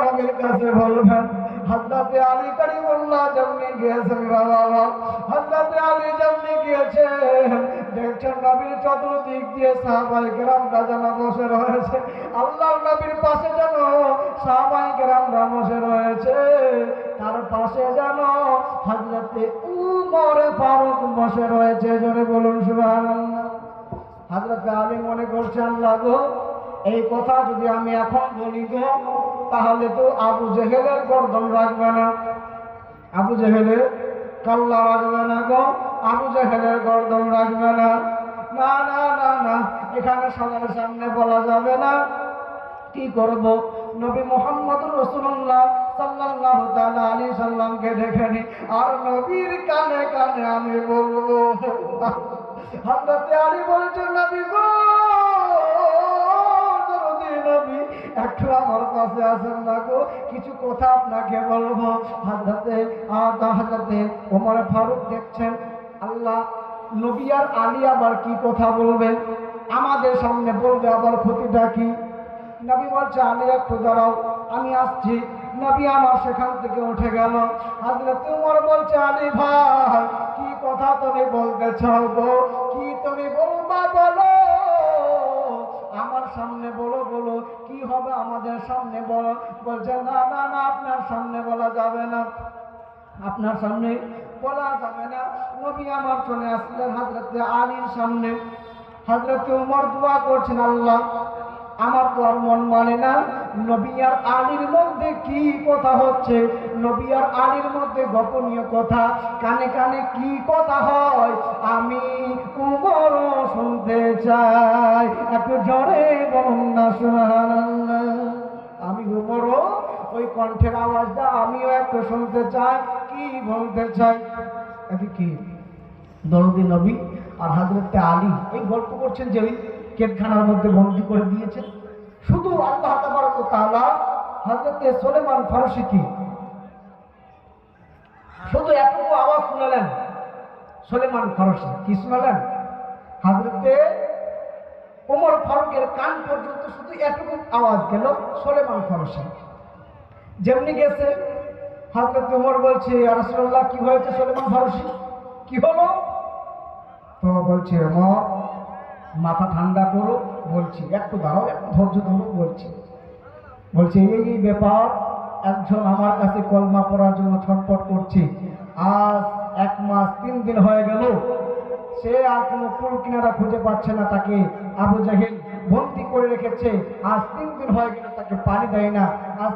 নবীর কাছে বলবেন। হযরতে আলী কারিমুল্লাহ যেমনি গিয়েছেন বাবা, হযরতে আলী যেমনি গিয়েছে দেখছেন নবীর চতুর্দিক দিয়ে সাহাবায়ে কেরামরা যেন বসে রয়েছে, আল্লাহর নবীর পাশে যেন সাহাবায়ে কেরামরা বসে রয়েছে, তার পাশে যেন হযরতে উমর ফারুক বসে রয়েছে। জোরে বলুন সুবহানাল্লাহ। হযরতে আলী মনে করছে আল্লাহ গো, এই কথা যদি আমি এখন বলি গো তাহলে তো আবু জেহেলের গর্দন রাখবে না, আবু জেহেলের কাল্লা রাখবে না গো, আবু জেহেলের গর্দন রাখবে না। না না না না, এখানে সবার সামনে বলা যাবে না। কি করব? নবী মুহাম্মদুর রাসূলুল্লাহ সাল্লাল্লাহু তাআলা আলাইহি সাল্লামকে ডেকে নি, আর নবীর কানে কানে আমি বলবো। হযরতে আলী বলছেন নবী গো, দরদি নবী একটু আমার কাছে আসেন না গো, কিছু কথা আপনাকে বলবো। হযরতে ওমর ফারুক দেখছেন আল্লাহ নবী আর আলী আবার কি কথা বলবে, আমাদের সামনে বলবে আবার ক্ষতিটা কি? নবী বলছে আলী একটু দাঁড়াও, আমি আসছি। নবী আমার সেখান থেকে উঠে গেল। হযরত ওমর বলছে আলী ভাই, কি কথা তুমি বলতে চাও গো, কি তুমি বলবা বলো, আমার সামনে বলো, বলো কি হবে আমাদের সামনে বলো। বলছে না না না, আপনার সামনে বলা যাবে না, আপনার সামনে বলা যাবে না। নবী আমার চলে আসলেন হযরতে আলীর সামনে। হযরতে ওমর দোয়া করছেন, আল্লাহ আমার তো আর মন মানে না, নবী আর আলীর মধ্যে কি কথা হচ্ছে, নবী আর আলীর মধ্যে গোপনীয় কথা, কানে কানে কি কথা হয় আমি ওমরও শুনতে চাই। একটু জোরে বলুন না সুবহানাল্লাহ। আমি ওমরও ওই কণ্ঠের আওয়াজটা আমিও একটু শুনতে চাই, কি বলতে চাই। এটা কি? দরদি নবী আর হযরতে আলী এই গল্প করছেন যে ওই কেদখানার মধ্যে বন্দী করে দিয়েছেন। শুধু আল্লাহ তাবারক ওয়া তাআলা হযরতে সুলাইমান ফারসিকে শুধু এতটুকু আওয়াজ শুনালেন। সুলাইমান ফারসি কি শুনালেন? হযরতে ওমর ফারুকের কান পর্যন্ত শুধু এতটুকু আওয়াজ গেল। সুলাইমান ফারসি যেমনি গেছে, হযরত ওমর বলছে ইয়া রাসূলুল্লাহ কি হয়েছে সুলাইমান ফারসি, কি হলো? তো বলছে ওমর মাথা ঠান্ডা করো, বলছি একটু দাঁড়াও, একটু ধৈর্য ধরো, বলছে এই ব্যাপার, একজন আমার কাছে কলমা পড়ার জন্য ছটফট করছে, আজ 1 মাস 3 দিন হয়ে গেল, সে আর কোনো কুল কিনারা খুঁজে পাচ্ছে না, তাকে আবু জাহেল বন্দী করে রেখেছে, আজ 3 দিন হয়ে গেল তাকে পানি দেয় না। আজ